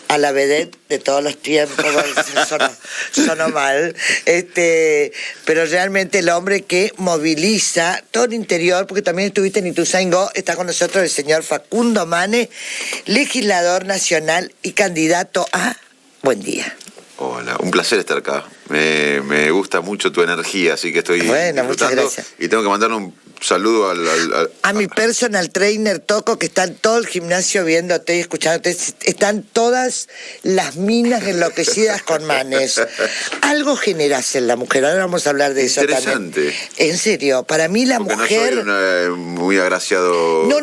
a la vedette de todos los tiempos, sonó mal, pero realmente el hombre que moviliza todo el interior, porque también estuviste en Ituzaingó, está con nosotros el señor Facundo Manes, legislador nacional y candidato a Buen Día. Hola, un placer estar acá. Me gusta mucho tu energía, así que estoy disfrutando. Muchas gracias. Y tengo que mandarle un saludo a mi personal trainer Toco, que está en todo el gimnasio viéndote y escuchándote. Están todas las minas enloquecidas con Manes. Algo generas en la mujer. Ahora vamos a hablar de eso también. Interesante. En serio, para mí la porque mujer... no soy muy agraciado. No,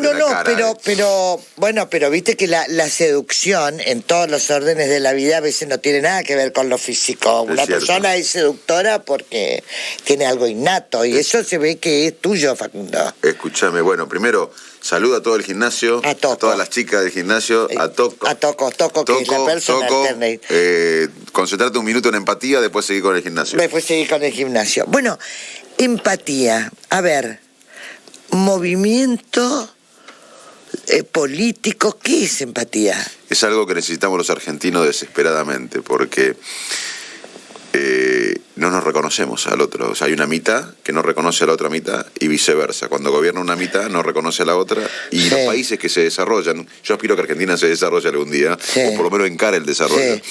pero viste que la seducción en todos los órdenes de la vida a veces no tiene nada que ver con lo físico. Una persona es seductora porque tiene algo innato y eso se ve que es tuyo, Facundo. Escúchame, bueno, primero saludo a todo el gimnasio, a todas las chicas del gimnasio, a Toco. A Toco, que es la personal trainer. Concentrate un minuto en empatía, después seguir con el gimnasio. Bueno, empatía. A ver, movimiento político, ¿qué es empatía? Es algo que necesitamos los argentinos desesperadamente, porque no nos reconocemos al otro. O sea, hay una mitad que no reconoce a la otra mitad y viceversa. Cuando gobierna una mitad no reconoce a la otra. Y los países que se desarrollan, yo aspiro a que Argentina se desarrolle algún día, o por lo menos encare el desarrollo,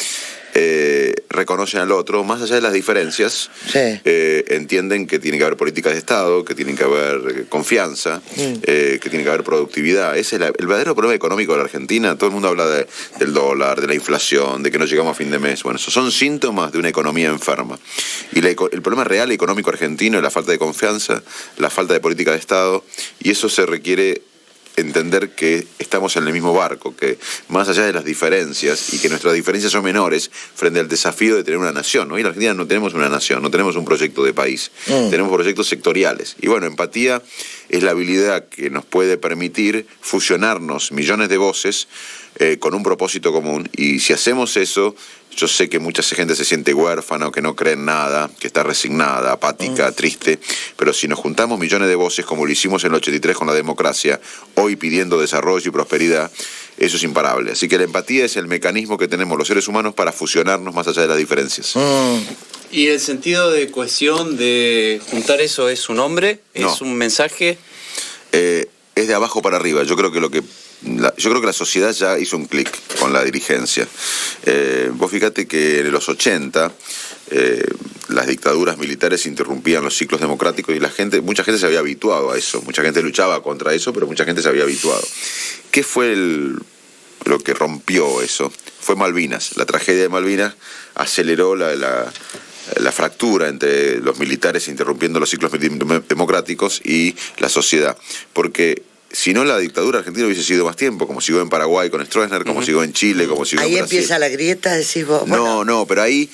reconocen al otro, más allá de las diferencias, entienden que tiene que haber políticas de Estado, que tiene que haber confianza, que tiene que haber productividad. Ese es el verdadero problema económico de la Argentina. Todo el mundo habla del dólar, de la inflación, de que no llegamos a fin de mes. Bueno, esos son síntomas de una economía enferma. Y el problema real económico argentino es la falta de confianza, la falta de política de Estado, y eso se requiere entender que estamos en el mismo barco, que más allá de las diferencias, y que nuestras diferencias son menores frente al desafío de tener una nación. Hoy en la Argentina no tenemos una nación, no tenemos un proyecto de país, tenemos proyectos sectoriales. Y bueno, empatía es la habilidad que nos puede permitir fusionarnos millones de voces con un propósito común, y si hacemos eso, yo sé que mucha gente se siente huérfana o que no cree en nada, que está resignada, apática, triste, pero si nos juntamos millones de voces como lo hicimos en el 83 con la democracia, hoy pidiendo desarrollo y prosperidad, eso es imparable. Así que la empatía es el mecanismo que tenemos los seres humanos para fusionarnos más allá de las diferencias. ¿Y el sentido de cohesión, de juntar eso, es un hombre? ¿Es un mensaje? Es de abajo para arriba. Yo creo que la sociedad ya hizo un clic con la dirigencia. Vos fíjate que en los 80 las dictaduras militares interrumpían los ciclos democráticos y mucha gente se había habituado a eso. Mucha gente luchaba contra eso, pero mucha gente se había habituado. ¿Qué fue lo que rompió eso? Fue Malvinas. La tragedia de Malvinas aceleró la fractura entre los militares interrumpiendo los ciclos democráticos y la sociedad. Porque si no, la dictadura argentina hubiese sido más tiempo, como siguió en Paraguay con Stroessner, como siguió en Chile, como siguió en Brasil. Ahí empieza la grieta, decís vos. No, pero ahí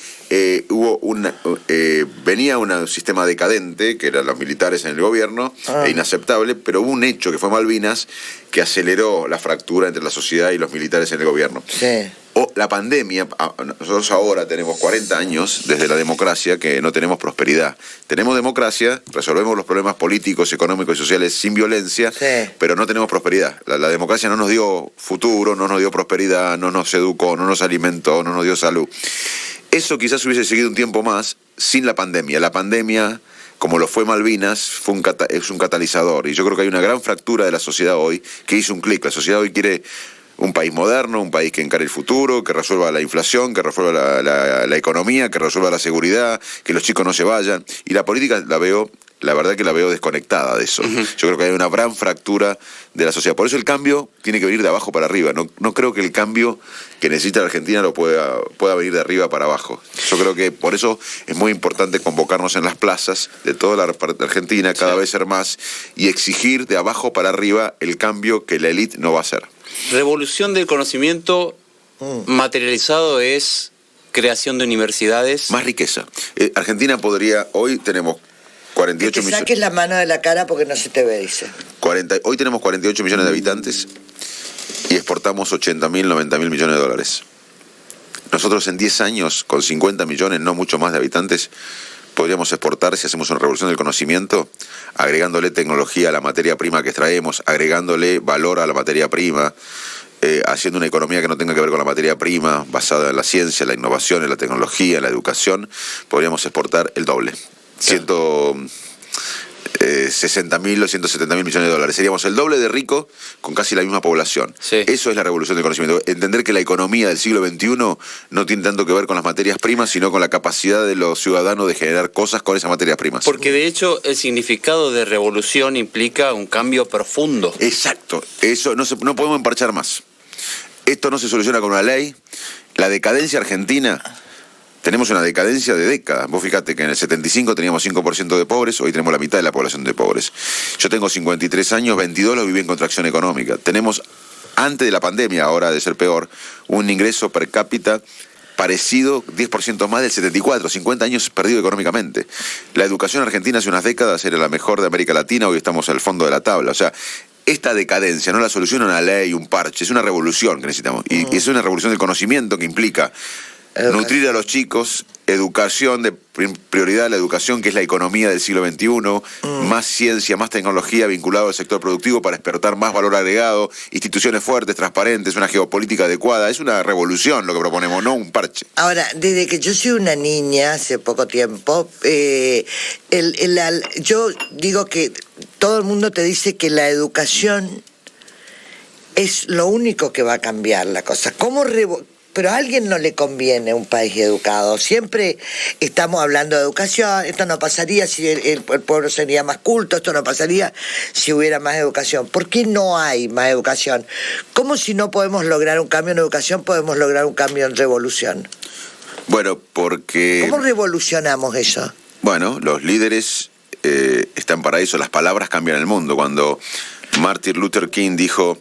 venía un sistema decadente, que eran los militares en el gobierno, inaceptable, pero hubo un hecho que fue Malvinas, que aceleró la fractura entre la sociedad y los militares en el gobierno. La pandemia, nosotros ahora tenemos 40 años desde la democracia que no tenemos prosperidad. Tenemos democracia, resolvemos los problemas políticos, económicos y sociales sin violencia, pero no tenemos prosperidad. La democracia no nos dio futuro, no nos dio prosperidad, no nos educó, no nos alimentó, no nos dio salud. Eso quizás hubiese seguido un tiempo más sin la pandemia. La pandemia, como lo fue Malvinas, es un catalizador. Y yo creo que hay una gran fractura de la sociedad hoy que hizo un clic. La sociedad hoy quiere un país moderno, un país que encare el futuro, que resuelva la inflación, que resuelva la economía, que resuelva la seguridad, que los chicos no se vayan. Y la política la verdad que la veo desconectada de eso. Yo creo que hay una gran fractura de la sociedad. Por eso el cambio tiene que venir de abajo para arriba. No creo que el cambio que necesita la Argentina pueda venir de arriba para abajo. Yo creo que por eso es muy importante convocarnos en las plazas de toda la Argentina, cada vez ser más, y exigir de abajo para arriba el cambio que la élite no va a hacer. Revolución del conocimiento materializado es creación de universidades. Más riqueza. Argentina hoy tenemos 48 millones. Saques la mano de la cara porque no se te ve, dice. Hoy tenemos 48 millones de habitantes y exportamos 80.000, 90.000 millones de dólares. Nosotros en 10 años, con 50 millones, no mucho más de habitantes, podríamos exportar, si hacemos una revolución del conocimiento, agregándole tecnología a la materia prima que extraemos, agregándole valor a la materia prima, haciendo una economía que no tenga que ver con la materia prima, basada en la ciencia, la innovación, en la tecnología, en la educación, podríamos exportar el doble. 160.000 o 170.000 millones de dólares. Seríamos el doble de rico con casi la misma población. Sí. Eso es la revolución del conocimiento. Entender que la economía del siglo XXI no tiene tanto que ver con las materias primas, sino con la capacidad de los ciudadanos de generar cosas con esas materias primas. Porque de hecho el significado de revolución implica un cambio profundo. Exacto. Eso no podemos emparchar más. Esto no se soluciona con una ley. La decadencia argentina... Tenemos una decadencia de décadas. Vos fíjate que en el 75 teníamos 5% de pobres, hoy tenemos la mitad de la población de pobres. Yo tengo 53 años, 22 los viví en contracción económica. Tenemos, antes de la pandemia, ahora de ser peor, un ingreso per cápita parecido, 10% más del 74, 50 años perdido económicamente. La educación argentina hace unas décadas era la mejor de América Latina, hoy estamos al fondo de la tabla. O sea, esta decadencia no la soluciona una ley, un parche, es una revolución que necesitamos. Y es una revolución del conocimiento que implica nutrir a los chicos, educación, de prioridad a la educación, que es la economía del siglo XXI, más ciencia, más tecnología vinculado al sector productivo para despertar más valor agregado, instituciones fuertes, transparentes, una geopolítica adecuada. Es una revolución lo que proponemos, no un parche. Ahora, desde que yo soy una niña, hace poco tiempo, yo digo que todo el mundo te dice que la educación es lo único que va a cambiar la cosa. Pero a alguien no le conviene un país educado. Siempre estamos hablando de educación. Esto no pasaría si el pueblo sería más culto. Esto no pasaría si hubiera más educación. ¿Por qué no hay más educación? ¿Cómo si no podemos lograr un cambio en educación, podemos lograr un cambio en revolución? Bueno, porque... ¿Cómo revolucionamos eso? Bueno, los líderes están para eso. Las palabras cambian el mundo. Cuando Martin Luther King dijo...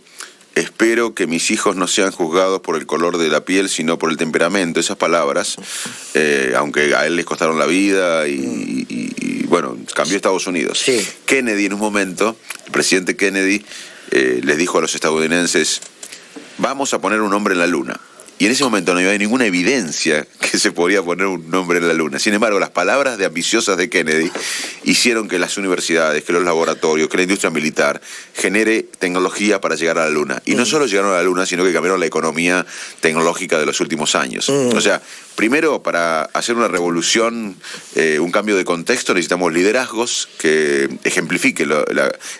Espero que mis hijos no sean juzgados por el color de la piel, sino por el temperamento. Esas palabras, aunque a él les costaron la vida y bueno, cambió Estados Unidos. Sí. Kennedy en un momento, el presidente Kennedy, les dijo a los estadounidenses, vamos a poner un hombre en la luna. Y en ese momento no había ninguna evidencia que se podía poner un nombre en la luna. Sin embargo, las palabras de ambiciosas de Kennedy hicieron que las universidades, que los laboratorios, que la industria militar genere tecnología para llegar a la luna. Y no solo llegaron a la luna, sino que cambiaron la economía tecnológica de los últimos años. O sea, primero, para hacer una revolución, un cambio de contexto, necesitamos liderazgos que ejemplifiquen.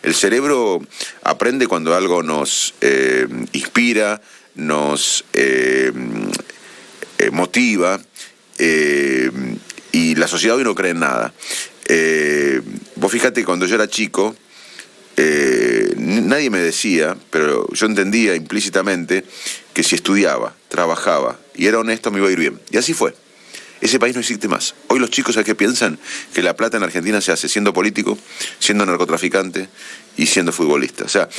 El cerebro aprende cuando algo nos inspira, nos motiva, y la sociedad hoy no cree en nada. Vos fíjate, cuando yo era chico, nadie me decía, pero yo entendía implícitamente que si estudiaba, trabajaba y era honesto me iba a ir bien. Y así fue. Ese país no existe más. Hoy los chicos, ¿sabes qué piensan? Que la plata en Argentina se hace siendo político, siendo narcotraficante y siendo futbolista. O sea,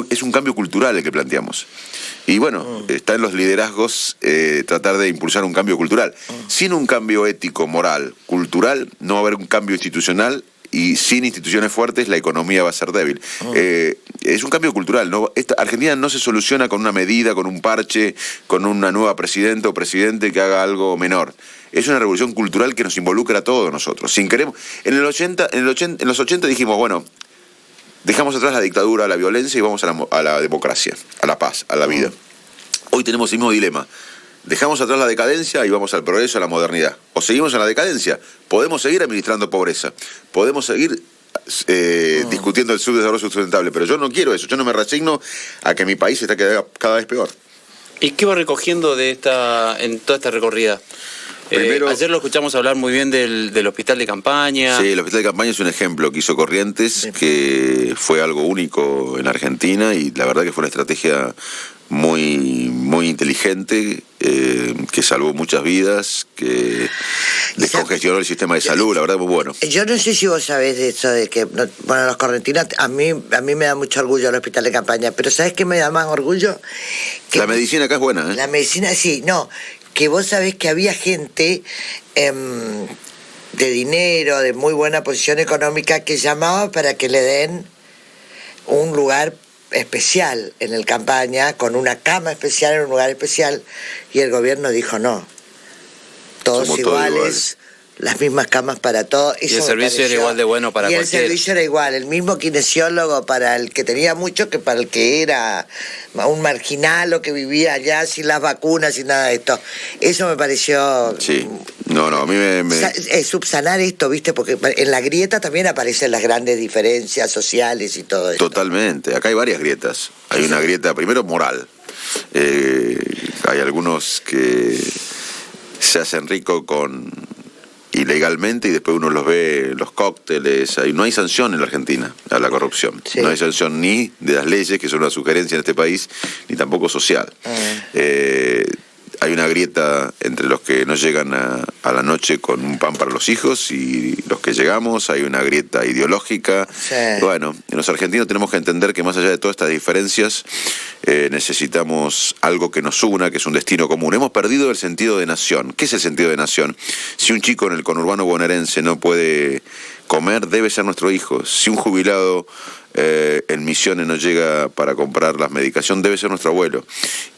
es un cambio cultural el que planteamos. Y bueno, está en los liderazgos tratar de impulsar un cambio cultural. Sin un cambio ético, moral, cultural, no va a haber un cambio institucional. Y sin instituciones fuertes la economía va a ser débil. Es un cambio cultural, ¿no? Argentina no se soluciona con una medida, con un parche, con una nueva presidenta o presidente que haga algo menor. Es una revolución cultural que nos involucra a todos nosotros. Sin querer, en los 80 dijimos, bueno, dejamos atrás la dictadura, la violencia y vamos a la democracia, a la paz, a la vida. Hoy tenemos el mismo dilema. Dejamos atrás la decadencia y vamos al progreso, a la modernidad. O seguimos en la decadencia. Podemos seguir administrando pobreza. Podemos seguir discutiendo el subdesarrollo sustentable. Pero yo no quiero eso. Yo no me resigno a que mi país está cada vez peor. ¿Y qué va recogiendo en toda esta recorrida? Primero, ayer lo escuchamos hablar muy bien del hospital de campaña. Sí, el hospital de campaña es un ejemplo que hizo Corrientes, que fue algo único en Argentina y la verdad que fue una estrategia muy, muy inteligente, que salvó muchas vidas, que descongestionó el sistema de salud, la verdad muy bueno. Yo no sé si vos sabés de eso, de que, bueno, los correntinos, a mí me da mucho orgullo el hospital de campaña, pero ¿sabés qué me da más orgullo? Que la medicina acá es buena, ¿eh? La medicina, sí, no, que vos sabés que había gente de dinero, de muy buena posición económica, que llamaba para que le den un lugar especial en el campaña, con una cama especial en un lugar especial, y el gobierno dijo no, todos iguales, las mismas camas para todos. Y el servicio era igual de bueno para cualquiera. Y el servicio era igual, el mismo kinesiólogo para el que tenía mucho que para el que era un marginal o que vivía allá sin las vacunas, sin nada de esto. Eso me pareció... Sí, no, a mí me... subsanar esto, ¿viste? Porque en la grieta también aparecen las grandes diferencias sociales y todo eso. Totalmente, acá hay varias grietas. Hay una grieta, primero, moral. Hay algunos que se hacen ricos ilegalmente y después uno los ve, los cócteles. No hay sanción en la Argentina a la corrupción. Sí. No hay sanción ni de las leyes, que son una sugerencia en este país, ni tampoco social. Hay una grieta entre los que no llegan a la noche con un pan para los hijos y los que llegamos. Hay una grieta ideológica. Sí. Bueno, los argentinos tenemos que entender que más allá de todas estas diferencias, necesitamos algo que nos una, que es un destino común. Hemos perdido el sentido de nación. ¿Qué es el sentido de nación? Si un chico en el conurbano bonaerense no puede comer, debe ser nuestro hijo. Si un jubilado en Misiones no llega para comprar la medicación, debe ser nuestro abuelo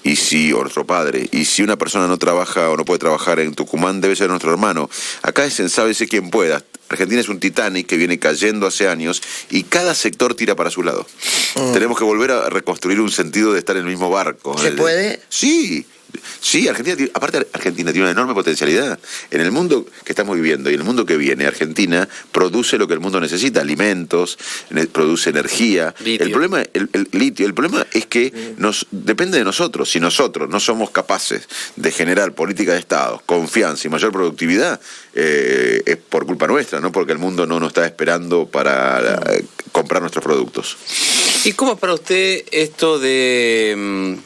o nuestro padre. Y si una persona no trabaja o no puede trabajar en Tucumán, debe ser nuestro hermano. Acá es en sábese quién pueda. Argentina es un Titanic que viene cayendo hace años y cada sector tira para su lado. Tenemos que volver a reconstruir un sentido de estar en el mismo barco. ¿Se puede? Sí, Argentina tiene una enorme potencialidad. En el mundo que estamos viviendo y en el mundo que viene, Argentina produce lo que el mundo necesita, alimentos, produce energía. Litio. El problema, el litio, el problema es que depende de nosotros. Si nosotros no somos capaces de generar política de Estado, confianza y mayor productividad, es por culpa nuestra, no porque el mundo no nos está esperando para comprar nuestros productos. ¿Y cómo es para usted esto de...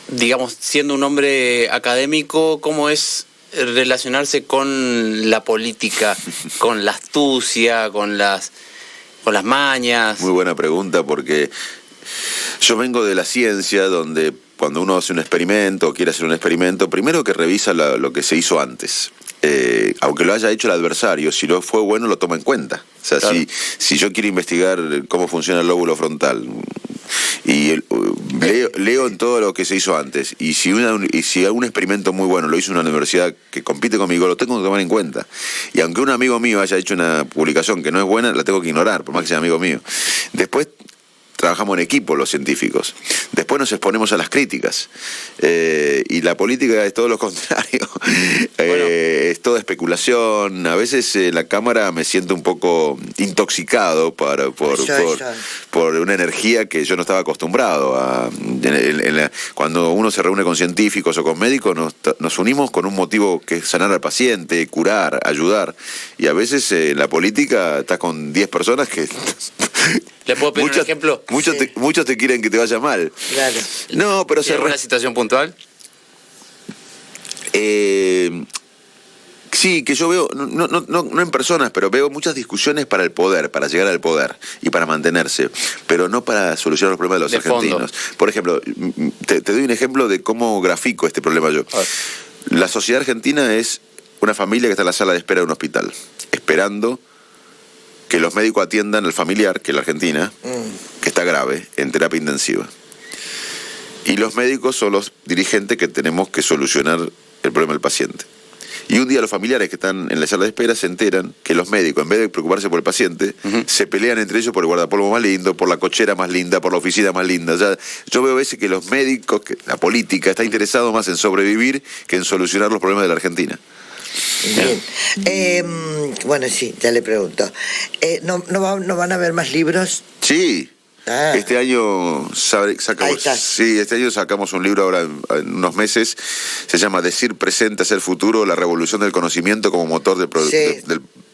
digamos, siendo un hombre académico, cómo es relacionarse con la política, con la astucia, con las mañas? Muy buena pregunta, porque yo vengo de la ciencia, donde cuando uno hace un experimento o quiere hacer un experimento, primero que revisa lo que se hizo antes. Aunque lo haya hecho el adversario, si no fue bueno, lo toma en cuenta. O sea, claro. si yo quiero investigar cómo funciona el lóbulo frontal y leo en todo lo que se hizo antes, y si un experimento muy bueno lo hizo una universidad que compite conmigo, lo tengo que tomar en cuenta. Y aunque un amigo mío haya hecho una publicación que no es buena, la tengo que ignorar, por más que sea amigo mío. Después trabajamos en equipo los científicos. Después nos exponemos a las críticas. Y la política es todo lo contrario. Es toda especulación. A veces en la Cámara me siento un poco intoxicado por una energía que yo no estaba acostumbrado a. Cuando uno se reúne con científicos o con médicos, nos unimos con un motivo que es sanar al paciente, curar, ayudar. Y a veces en la política estás con 10 personas que... ¿Le puedo pedir un ejemplo? Muchos te quieren que te vaya mal. Claro. No, pero ¿Tiene una situación puntual? Sí, que yo veo, no en personas, pero veo muchas discusiones para el poder, para llegar al poder y para mantenerse, pero no para solucionar los problemas de los argentinos. Fondo. Por ejemplo, te doy un ejemplo de cómo grafico este problema yo. La sociedad argentina es una familia que está en la sala de espera de un hospital, esperando que los médicos atiendan al familiar, que es la Argentina, que está grave, en terapia intensiva. Y los médicos son los dirigentes que tenemos que solucionar el problema del paciente. Y un día los familiares que están en la sala de espera se enteran que los médicos, en vez de preocuparse por el paciente, se pelean entre ellos por el guardapolvo más lindo, por la cochera más linda, por la oficina más linda. Ya, yo veo a veces que los médicos, que la política, está interesado más en sobrevivir que en solucionar los problemas de la Argentina. Bien. Bueno, sí, ya le pregunto. ¿No van a haber más libros? Sí. Este año sacamos un libro ahora en unos meses. Se llama Decir presente, hacer futuro, la revolución del conocimiento como motor del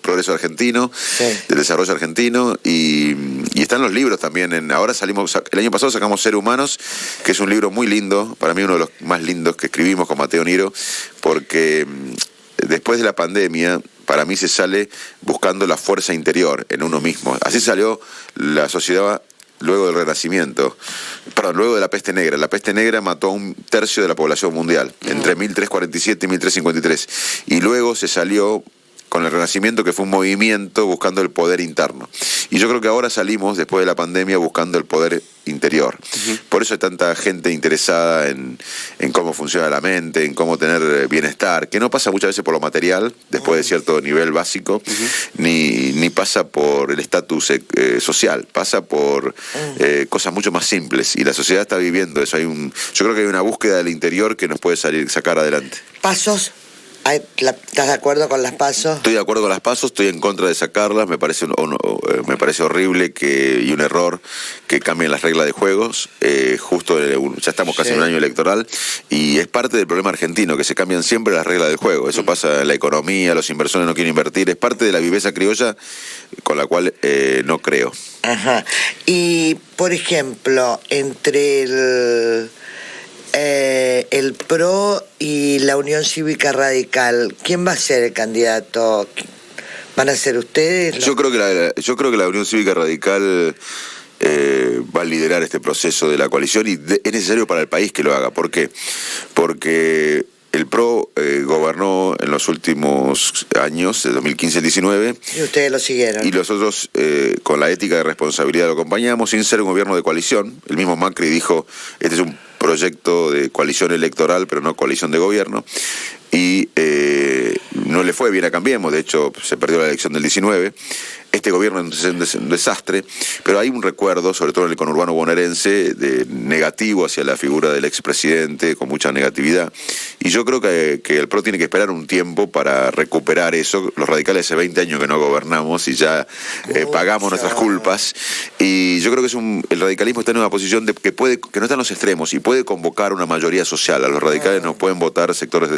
progreso argentino, del desarrollo argentino, y están los libros también. El año pasado sacamos Ser Humanos, que es un libro muy lindo, para mí uno de los más lindos que escribimos con Mateo Niro, porque después de la pandemia, para mí se sale buscando la fuerza interior en uno mismo. Así salió la sociedad luego del Renacimiento, luego de la peste negra. La peste negra mató a 1/3 de la población mundial, entre 1347 y 1353. Y luego se salió con el Renacimiento, que fue un movimiento buscando el poder interno. Y yo creo que ahora salimos, después de la pandemia, buscando el poder interior. Por eso hay tanta gente interesada en cómo funciona la mente, en cómo tener bienestar, que no pasa muchas veces por lo material, después de cierto nivel básico, ni pasa por el estatus social, pasa por cosas mucho más simples. Y la sociedad está viviendo eso. Yo creo que hay una búsqueda del interior que nos puede sacar adelante. ¿Pasos? ¿Estás de acuerdo con las pasos? Estoy de acuerdo con las pasos, estoy en contra de sacarlas, me parece horrible y un error que cambien las reglas de juegos, ya estamos casi en un año electoral, y es parte del problema argentino, que se cambian siempre las reglas del juego. Eso pasa en la economía, los inversores no quieren invertir, es parte de la viveza criolla con la cual no creo. Ajá. Y, por ejemplo, entre el PRO y la Unión Cívica Radical, ¿quién va a ser el candidato? ¿Van a ser ustedes? Yo creo que la Unión Cívica Radical va a liderar este proceso de la coalición, y es necesario para el país que lo haga. ¿Por qué? Porque el PRO gobernó en los últimos años, de 2015 al 19. Y ustedes lo siguieron. Y nosotros, con la ética de responsabilidad, lo acompañamos sin ser un gobierno de coalición. El mismo Macri dijo, este es un proyecto de coalición electoral, pero no coalición de gobierno. Y no le fue bien a Cambiemos, de hecho se perdió la elección del 19. Este gobierno es un desastre, pero hay un recuerdo, sobre todo en el conurbano bonaerense, de negativo hacia la figura del expresidente, con mucha negatividad. Y yo creo que el PRO tiene que esperar un tiempo para recuperar eso. Los radicales hace 20 años que no gobernamos y ya pagamos nuestras culpas. Y yo creo que el radicalismo está en una posición que no está en los extremos y puede convocar una mayoría social. A los radicales nos pueden votar sectores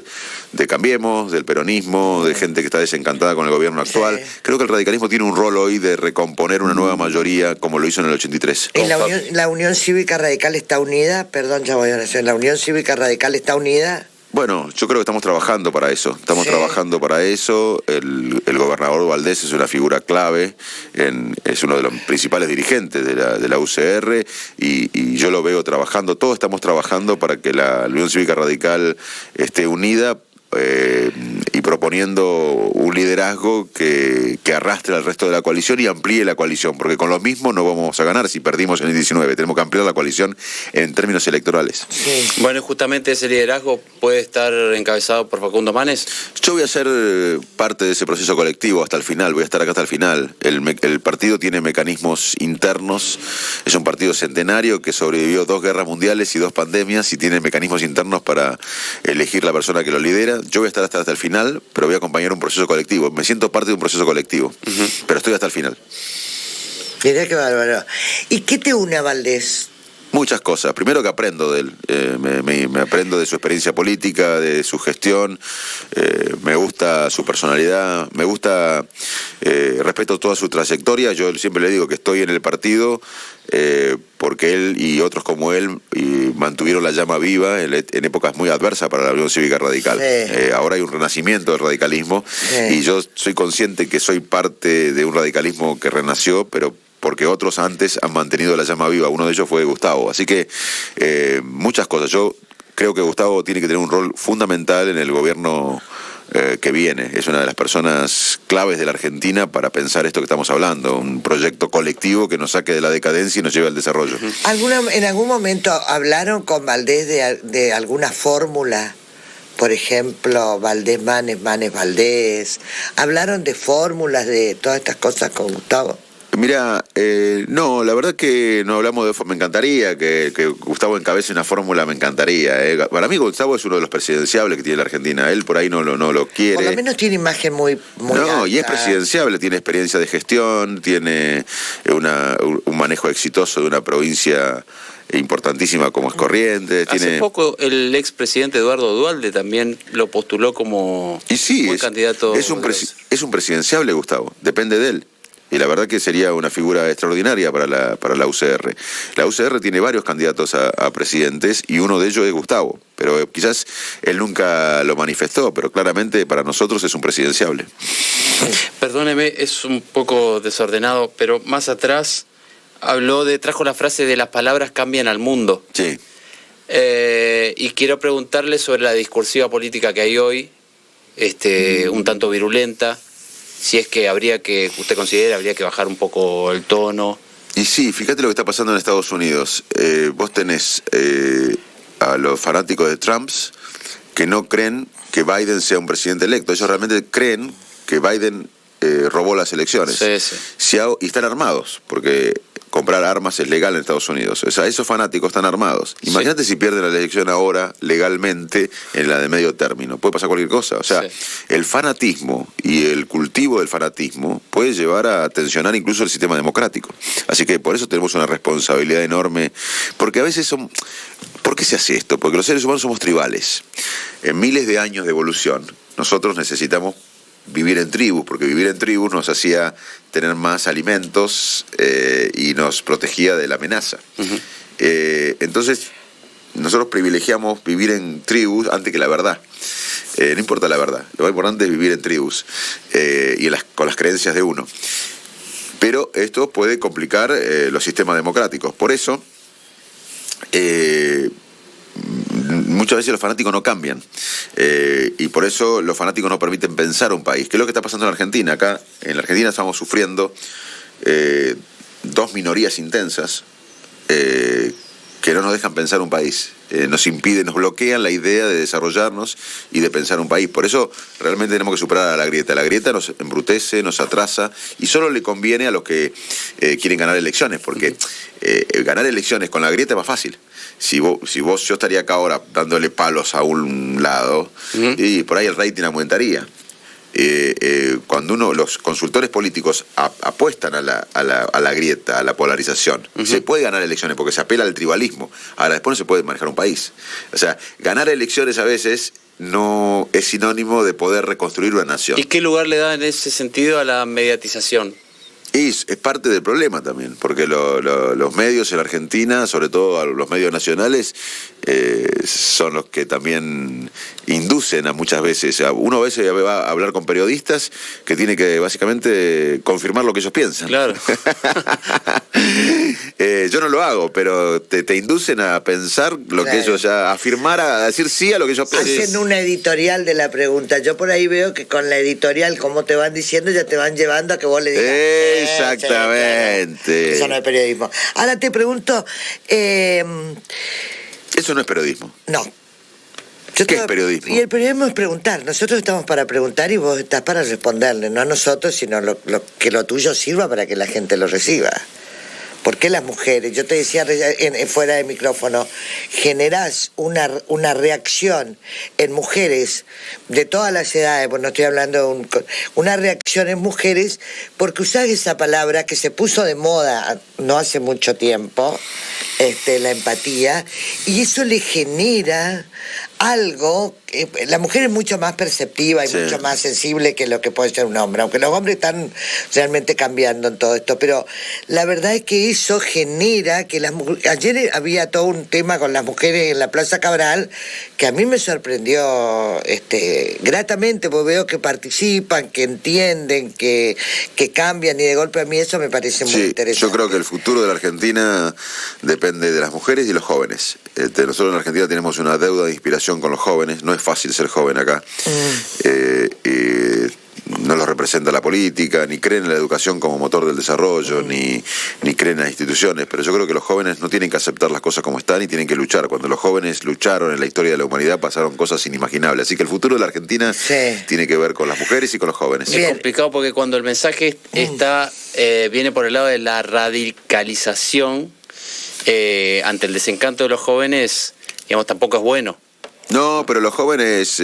de Cambiemos, del peronismo, de gente que está desencantada con el gobierno actual. Creo que el radicalismo tiene un rol hoy de recomponer una nueva mayoría, como lo hizo en el 83. ¿Y la Unión Cívica Radical está unida? Perdón, ya voy a decir. ¿La Unión Cívica Radical está unida? Bueno, yo creo que estamos trabajando para eso. Trabajando para eso. El gobernador Valdés es una figura clave, es uno de los principales dirigentes de la UCR, y yo lo veo trabajando. Todos estamos trabajando para que la Unión Cívica Radical esté unida, y proponiendo un liderazgo que arrastre al resto de la coalición y amplíe la coalición, porque con lo mismo no vamos a ganar si perdimos en el 19. Tenemos que ampliar la coalición en términos electorales. Sí. Bueno, justamente ese liderazgo puede estar encabezado por Facundo Manes. Yo voy a ser parte de ese proceso colectivo hasta el final, voy a estar acá hasta el final. El partido tiene mecanismos internos, es un partido centenario que sobrevivió 2 guerras mundiales y 2 pandemias, y tiene mecanismos internos para elegir la persona que lo lidera. Yo voy a estar hasta el final, pero voy a acompañar un proceso colectivo. Me siento parte de un proceso colectivo, pero estoy hasta el final. Mirá qué bárbaro. ¿Y qué te une a Valdés? Muchas cosas. Primero, que aprendo de él. Me aprendo de su experiencia política, de su gestión. Me gusta su personalidad. Me gusta, respeto toda su trayectoria. Yo siempre le digo que estoy en el partido porque él y otros como él mantuvieron la llama viva en épocas muy adversas para la Unión Cívica Radical. Sí. Ahora hay un renacimiento del radicalismo, y yo soy consciente que soy parte de un radicalismo que renació, pero porque otros antes han mantenido la llama viva. Uno de ellos fue Gustavo. Así que muchas cosas. Yo creo que Gustavo tiene que tener un rol fundamental en el gobierno que viene. Es una de las personas claves de la Argentina para pensar esto que estamos hablando, un proyecto colectivo que nos saque de la decadencia y nos lleve al desarrollo. ¿En algún momento hablaron con Valdés de alguna fórmula? Por ejemplo, Valdés Manes, Manes Valdés. ¿Hablaron de fórmulas, de todas estas cosas con Gustavo? Mira, no, la verdad que no hablamos de... Me encantaría que Gustavo encabece una fórmula, me encantaría. Para mí Gustavo es uno de los presidenciables que tiene la Argentina. Él por ahí no lo quiere. Por lo menos tiene imagen muy no, alta. Y es presidenciable, tiene experiencia de gestión, tiene un manejo exitoso de una provincia importantísima como es Corrientes. Hace poco el expresidente Eduardo Duhalde también lo postuló como buen candidato. Es un presidenciable, Gustavo, depende de él. Y la verdad que sería una figura extraordinaria para la UCR. La UCR tiene varios candidatos a presidentes, y uno de ellos es Gustavo. Pero quizás él nunca lo manifestó, pero claramente para nosotros es un presidenciable. Perdóneme, es un poco desordenado, pero más atrás trajo la frase de las palabras cambian al mundo. Sí. Y quiero preguntarle sobre la discursiva política que hay hoy, un tanto virulenta, si es que usted considera, habría que bajar un poco el tono. Y sí, fíjate lo que está pasando en Estados Unidos. Vos tenés a los fanáticos de Trump que no creen que Biden sea un presidente electo. Ellos realmente creen que Biden robó las elecciones. Sí. Y están armados, porque comprar armas es legal en Estados Unidos. O sea, esos fanáticos están armados. Imagínate si pierden la elección ahora legalmente en la de medio término. Puede pasar cualquier cosa. O sea, el fanatismo y el cultivo del fanatismo puede llevar a tensionar incluso el sistema democrático. Así que por eso tenemos una responsabilidad enorme. Porque a veces ¿por qué se hace esto? Porque los seres humanos somos tribales. En miles de años de evolución, nosotros necesitamos vivir en tribus, porque vivir en tribus nos hacía tener más alimentos y nos protegía de la amenaza. Uh-huh. Entonces, nosotros privilegiamos vivir en tribus antes que la verdad. No importa la verdad, lo más importante es vivir en tribus y con las creencias de uno. Pero esto puede complicar los sistemas democráticos. Por eso, muchas veces los fanáticos no cambian y por eso los fanáticos no permiten pensar un país. ¿Qué es lo que está pasando en Argentina? Acá en la Argentina estamos sufriendo dos minorías intensas que no nos dejan pensar un país. Nos impiden, nos bloquean la idea de desarrollarnos y de pensar un país. Por eso realmente tenemos que superar a la grieta. La grieta nos embrutece, nos atrasa y solo le conviene a los que quieren ganar elecciones, porque ganar elecciones con la grieta es más fácil. Yo estaría acá ahora dándole palos a un lado y por ahí el rating aumentaría. Cuando los consultores políticos apuestan a la grieta, a la polarización, se puede ganar elecciones porque se apela al tribalismo. Ahora después no se puede manejar un país. O sea, ganar elecciones a veces no es sinónimo de poder reconstruir una nación. ¿Y qué lugar le da en ese sentido a la mediatización? Y es parte del problema también, porque los medios en Argentina, sobre todo los medios nacionales, son los que también inducen a muchas veces. Uno a veces va a hablar con periodistas que tiene que básicamente confirmar lo que ellos piensan. Claro. Yo no lo hago, pero te inducen a pensar lo que ellos a afirmar, a decir sí a lo que ellos piensan. Hacen una editorial de la pregunta. Yo por ahí veo que con la editorial, como te van diciendo, ya te van llevando a que vos le digas. Exactamente. Claro. Eso no es periodismo. Ahora te pregunto... Eso no es periodismo. No. ¿Qué es periodismo? Y el periodismo es preguntar. Nosotros estamos para preguntar y vos estás para responderle. No a nosotros, sino que lo tuyo sirva para que la gente lo reciba. ¿Por qué las mujeres? Yo te decía fuera de micrófono, generás una reacción en mujeres de todas las edades, pues no estoy hablando de una reacción en mujeres porque usás esa palabra que se puso de moda no hace mucho tiempo, la empatía, y eso le genera algo. La mujer es mucho más perceptiva y mucho más sensible que lo que puede ser un hombre, aunque los hombres están realmente cambiando en todo esto, pero la verdad es que eso genera que ayer había todo un tema con las mujeres en la Plaza Cabral que a mí me sorprendió gratamente, porque veo que participan, que entienden, que cambian, y de golpe a mí eso me parece muy interesante. Yo creo que el futuro de la Argentina depende de las mujeres y los jóvenes. Nosotros en la Argentina tenemos una deuda de inspiración con los jóvenes. No es fácil ser joven acá. No los representa la política, ni creen en la educación como motor del desarrollo, ni creen en las instituciones. Pero yo creo que los jóvenes no tienen que aceptar las cosas como están y tienen que luchar. Cuando los jóvenes lucharon en la historia de la humanidad pasaron cosas inimaginables. Así que el futuro de la Argentina tiene que ver con las mujeres y con los jóvenes. Es complicado porque cuando el mensaje viene por el lado de la radicalización, ante el desencanto de los jóvenes, digamos, tampoco es bueno. No, pero los jóvenes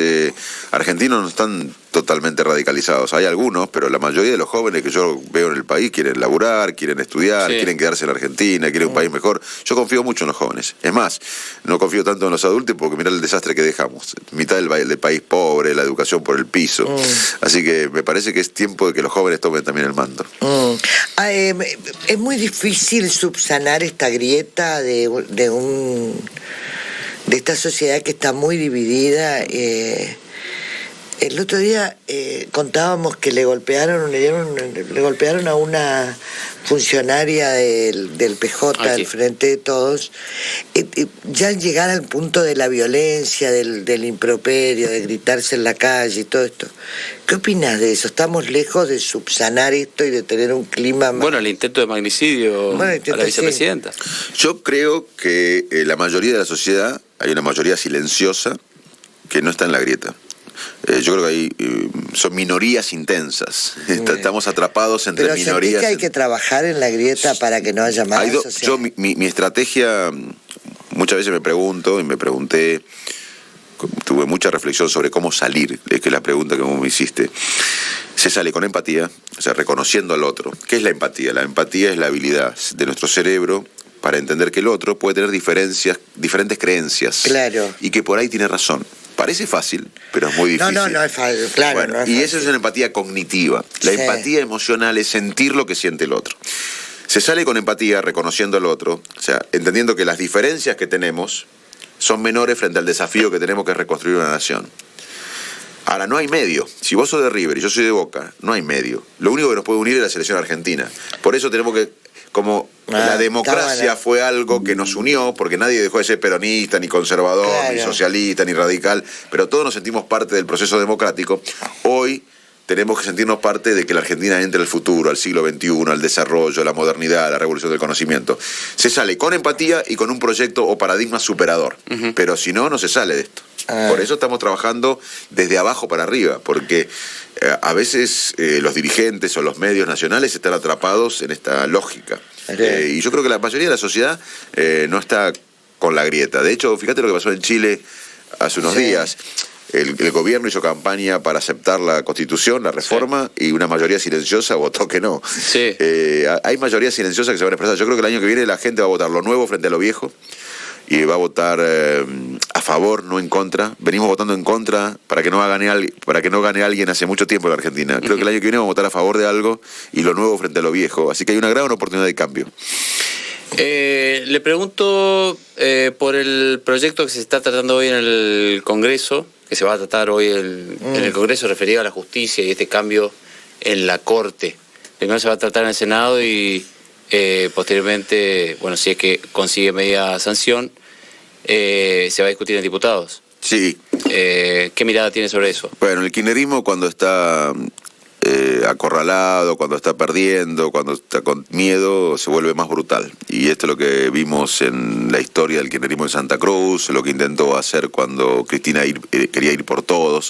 argentinos no están totalmente radicalizados. Hay algunos, pero la mayoría de los jóvenes que yo veo en el país quieren laburar, quieren estudiar, quieren quedarse en la Argentina, quieren un país mejor. Yo confío mucho en los jóvenes. Es más, no confío tanto en los adultos porque mirá el desastre que dejamos. Mitad del país pobre, la educación por el piso. Así que me parece que es tiempo de que los jóvenes tomen también el mando. Es muy difícil subsanar esta grieta de esta sociedad que está muy dividida. El otro día contábamos que le golpearon a una funcionaria del PJ, del Frente de Todos. Ya al llegar al punto de la violencia, del improperio, de gritarse en la calle y todo esto, ¿qué opinas de eso? ¿Estamos lejos de subsanar esto y de tener un clima más? Bueno, el intento de magnicidio a la vicepresidenta. Yo creo que la mayoría de la sociedad, hay una mayoría silenciosa que no está en la grieta. Yo creo que ahí son minorías intensas. Estamos atrapados entre pero minorías. ¿Pero que hay que trabajar en la grieta para que no haya más? Yo, mi estrategia, muchas veces me pregunto y me pregunté, tuve mucha reflexión sobre cómo salir, que es la pregunta que vos me hiciste. Se sale con empatía, o sea, reconociendo al otro. ¿Qué es la empatía? La empatía es la habilidad de nuestro cerebro para entender que el otro puede tener diferentes creencias. Claro. Y que por ahí tiene razón. Parece fácil, pero es muy difícil. No es fácil, claro. Bueno, no es y fácil. eso es una empatía cognitiva. La empatía emocional es sentir lo que siente el otro. Se sale con empatía reconociendo al otro, o sea, entendiendo que las diferencias que tenemos son menores frente al desafío que tenemos, que es reconstruir una nación. Ahora, no hay medio. Si vos sos de River y yo soy de Boca, no hay medio. Lo único que nos puede unir es la selección argentina. Por eso tenemos que... Como la democracia fue algo que nos unió, porque nadie dejó de ser peronista, ni conservador, ni socialista, ni radical, pero todos nos sentimos parte del proceso democrático. Hoy tenemos que sentirnos parte de que la Argentina entre al futuro, al siglo XXI, al desarrollo, a la modernidad, a la revolución del conocimiento. Se sale con empatía y con un proyecto o paradigma superador, pero si no, no se sale de esto. Por eso estamos trabajando desde abajo para arriba, porque a veces los dirigentes o los medios nacionales están atrapados en esta lógica. Y yo creo que la mayoría de la sociedad no está con la grieta. De hecho, fíjate lo que pasó en Chile hace unos días. El gobierno hizo campaña para aceptar la Constitución, la reforma, y una mayoría silenciosa votó que no. Hay mayoría silenciosa que se van a expresar. Yo creo que el año que viene la gente va a votar lo nuevo frente a lo viejo, y va a votar a favor, no en contra. Venimos votando en contra para que no gane alguien hace mucho tiempo en la Argentina. Creo que el año que viene vamos a votar a favor de algo y lo nuevo frente a lo viejo. Así que hay una gran oportunidad de cambio. Le pregunto por el proyecto que se está tratando hoy en el Congreso, que se va a tratar hoy en el Congreso, referido a la justicia y este cambio en la Corte. Primero se va a tratar en el Senado y posteriormente, bueno, si es que consigue media sanción, se va a discutir en diputados. Sí. ¿Qué mirada tiene sobre eso? Bueno, el kirchnerismo cuando está acorralado, cuando está perdiendo, cuando está con miedo, se vuelve más brutal. Y esto es lo que vimos en la historia del kirchnerismo en Santa Cruz, lo que intentó hacer cuando Cristina quería ir por todo,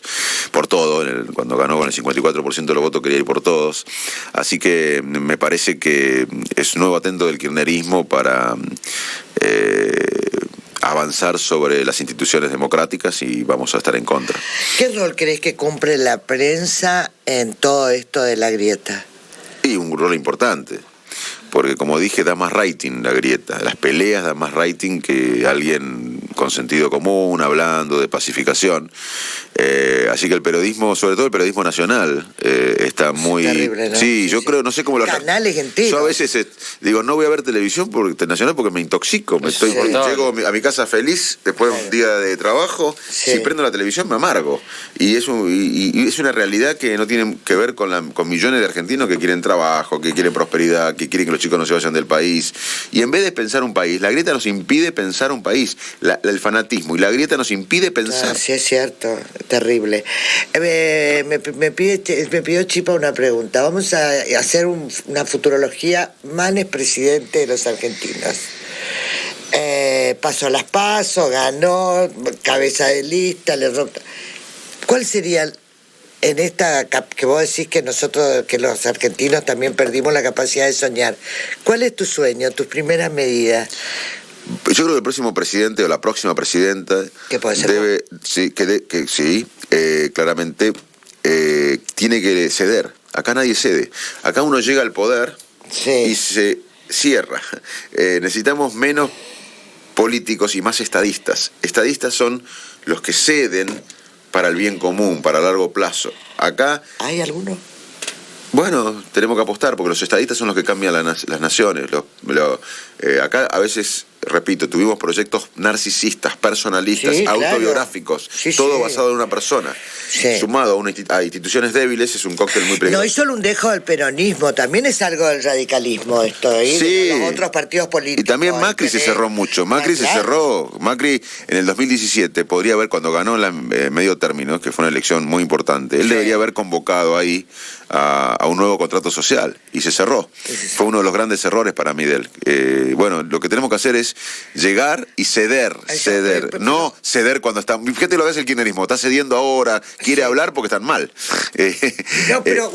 cuando ganó con el 54% de los votos quería ir por todos. Así que me parece que es un nuevo atento del kirchnerismo para avanzar sobre las instituciones democráticas, y vamos a estar en contra. ¿Qué rol crees que cumple la prensa en todo esto de la grieta? Y un rol importante, porque como dije, da más rating la grieta. Las peleas dan más rating que alguien con sentido común, hablando de pacificación. Así que el periodismo, sobre todo el periodismo nacional, está muy... Terrible, ¿no? Sí, yo creo, no sé cómo lo... Canales enteros. Yo a veces digo, no voy a ver televisión nacional porque me intoxico. Llego a mi casa feliz después de un día de trabajo. Si prendo la televisión me amargo. Y es una realidad que no tiene que ver con millones de argentinos que quieren trabajo, que quieren prosperidad, que quieren que los chicos no se vayan del país. Y en vez de pensar un país, la grieta nos impide pensar un país. El fanatismo y la grieta nos impide pensar. Sí, es cierto. Terrible. Me pidió Chipa una pregunta. Vamos a hacer una futurología. Manes presidente de los argentinos. Pasó las PASO, ganó, cabeza de lista, ¿cuál sería en esta que vos decís que nosotros, que los argentinos también perdimos la capacidad de soñar? ¿Cuál es tu sueño, tus primeras medidas? Yo creo que el próximo presidente o la próxima presidenta ¿Qué puede ser? debe, claramente tiene que ceder. Acá nadie cede. Acá uno llega al poder y se cierra. Necesitamos menos políticos y más estadistas. Estadistas son los que ceden para el bien común, para largo plazo. Acá... ¿Hay alguno? Bueno, tenemos que apostar, porque los estadistas son los que cambian las naciones. Acá a veces, repito, tuvimos proyectos narcisistas, personalistas, autobiográficos, todo basado en una persona. sumado a instituciones débiles, es un cóctel muy peligroso. No es solo un dejo del peronismo, también es algo del radicalismo esto, de los otros partidos políticos. Y también Macri se cerró mucho. Macri se cerró. Macri en el 2017 podría haber, cuando ganó la medio término, que fue una elección muy importante, él debería haber convocado ahí a un nuevo contrato social y se cerró. Fue uno de los grandes errores para mí de él. Bueno, lo que tenemos que hacer es llegar y ceder. No ceder cuando está... Fíjate lo que es el kirchnerismo, está cediendo ahora, quiere hablar porque están mal. No, pero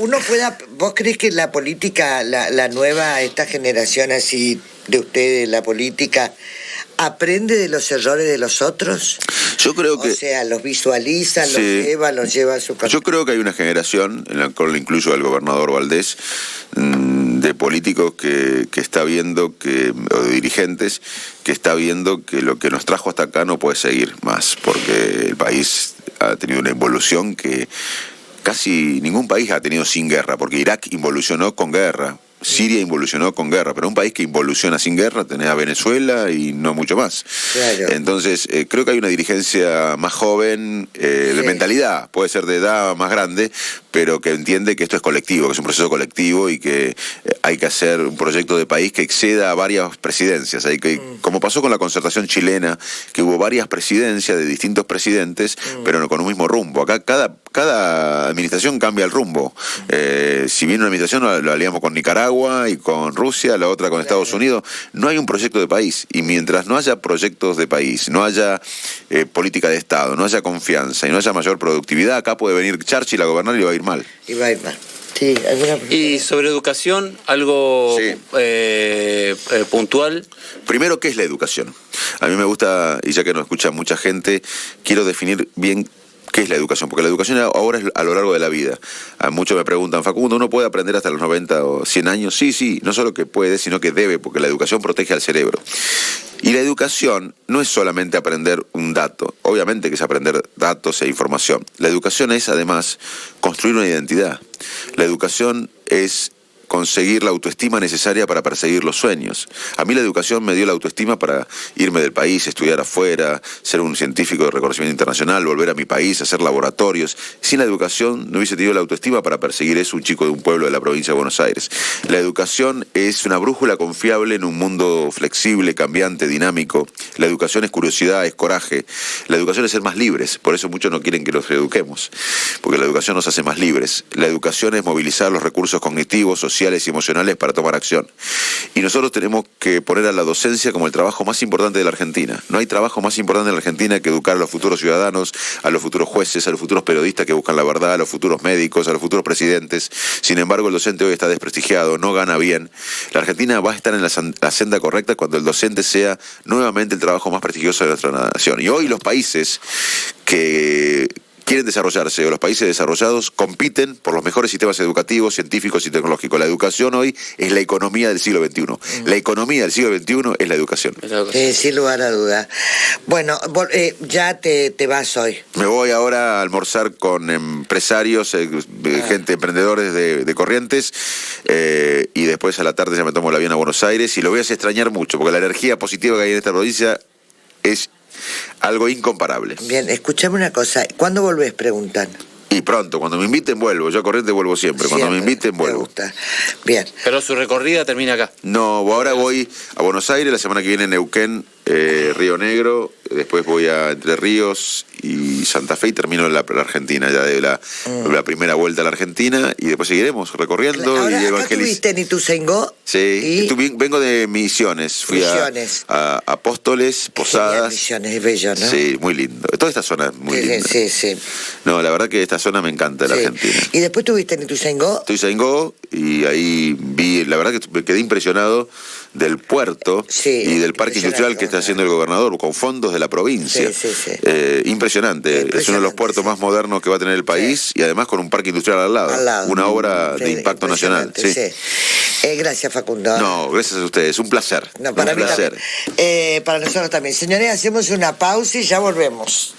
¿vos crees que la política, la nueva, esta generación así de ustedes, la política, aprende de los errores de los otros? Yo creo que... O sea, los visualiza, los lleva a su camino. Yo creo que hay una generación, en la cual incluyo al gobernador Valdés, de políticos que está viendo o de dirigentes, que está viendo que lo que nos trajo hasta acá no puede seguir más, porque el país ha tenido una evolución que casi ningún país ha tenido sin guerra, porque Irak involucionó con guerra, Siria involucionó con guerra, pero un país que involuciona sin guerra tenés a Venezuela y no mucho más. Claro. Entonces, creo que hay una dirigencia más joven, de mentalidad, puede ser de edad más grande, pero que entiende que esto es colectivo, que es un proceso colectivo y que hay que hacer un proyecto de país que exceda a varias presidencias. Hay que, como pasó con la concertación chilena, que hubo varias presidencias de distintos presidentes, pero no con un mismo rumbo. Acá cada administración cambia el rumbo. Si viene una administración, lo aliamos con Nicaragua y con Rusia, la otra con Estados Unidos. No hay un proyecto de país, y mientras no haya proyectos de país, no haya política de Estado, no haya confianza y no haya mayor productividad, acá puede venir Churchill a gobernar y va a ir mal. Sí, y sobre educación, algo puntual. Primero, ¿qué es la educación? A mí me gusta, y ya que nos escucha mucha gente, quiero definir bien qué es la educación, porque la educación ahora es a lo largo de la vida. A muchos me preguntan, Facundo, ¿uno puede aprender hasta los 90 o 100 años? Sí, no solo que puede, sino que debe, porque la educación protege al cerebro. Y la educación no es solamente aprender un dato, obviamente que es aprender datos e información. La educación es, además, construir una identidad. La educación es conseguir la autoestima necesaria para perseguir los sueños. A mí la educación me dio la autoestima para irme del país, estudiar afuera, ser un científico de reconocimiento internacional, volver a mi país, hacer laboratorios. Sin la educación no hubiese tenido la autoestima para perseguir eso, un chico de un pueblo de la provincia de Buenos Aires. La educación es una brújula confiable en un mundo flexible, cambiante, dinámico. La educación es curiosidad, es coraje. La educación es ser más libres, por eso muchos no quieren que los eduquemos, porque la educación nos hace más libres. La educación es movilizar los recursos cognitivos, sociales y emocionales para tomar acción. Y nosotros tenemos que poner a la docencia como el trabajo más importante de la Argentina. No hay trabajo más importante en la Argentina que educar a los futuros ciudadanos, a los futuros jueces, a los futuros periodistas que buscan la verdad, a los futuros médicos, a los futuros presidentes. Sin embargo, el docente hoy está desprestigiado, no gana bien. La Argentina va a estar en la senda correcta cuando el docente sea nuevamente el trabajo más prestigioso de nuestra nación. Y hoy los países que quieren desarrollarse, o los países desarrollados, compiten por los mejores sistemas educativos, científicos y tecnológicos. La educación hoy es la economía del siglo XXI. La economía del siglo XXI es la educación. Sin lugar a duda. Bueno, ya te vas hoy. Me voy ahora a almorzar con empresarios, gente, emprendedores de Corrientes, y después a la tarde ya me tomo el avión a Buenos Aires, y lo voy a hacer extrañar mucho, porque la energía positiva que hay en esta provincia es algo incomparable. Bien, escúchame una cosa. ¿Cuándo volvés? Preguntan. Y pronto, cuando me inviten vuelvo. Yo a Corrientes vuelvo siempre. Cuando me inviten vuelvo. Me gusta. Bien. Pero su recorrida termina acá. No, ahora voy a Buenos Aires, la semana que viene Neuquén, Río Negro, después voy a Entre Ríos y Santa Fe y termino en la Argentina, ya de la primera vuelta a la Argentina, y después seguiremos recorriendo. Ahora, y ¿acá estuviste en Ituzaingó? Sí, vengo de Misiones, fui a Apóstoles, Posadas. Misiones, es bello, ¿no? Sí, muy lindo. Toda esta zona es muy linda. Sí. No, la verdad que esta zona me encanta de la Argentina. ¿Y después estuviste en Ituzaingó? Ituzaingó, y ahí vi, la verdad que me quedé impresionado del puerto y del parque industrial que está haciendo el gobernador con fondos de la provincia. Impresionante. Es uno de los puertos más modernos que va a tener el país, y además con un parque industrial al lado. Una obra de impacto nacional. Gracias, Facundo. No, gracias a ustedes. Un placer. No, para mí también. Para nosotros también. Señores, hacemos una pausa y ya volvemos.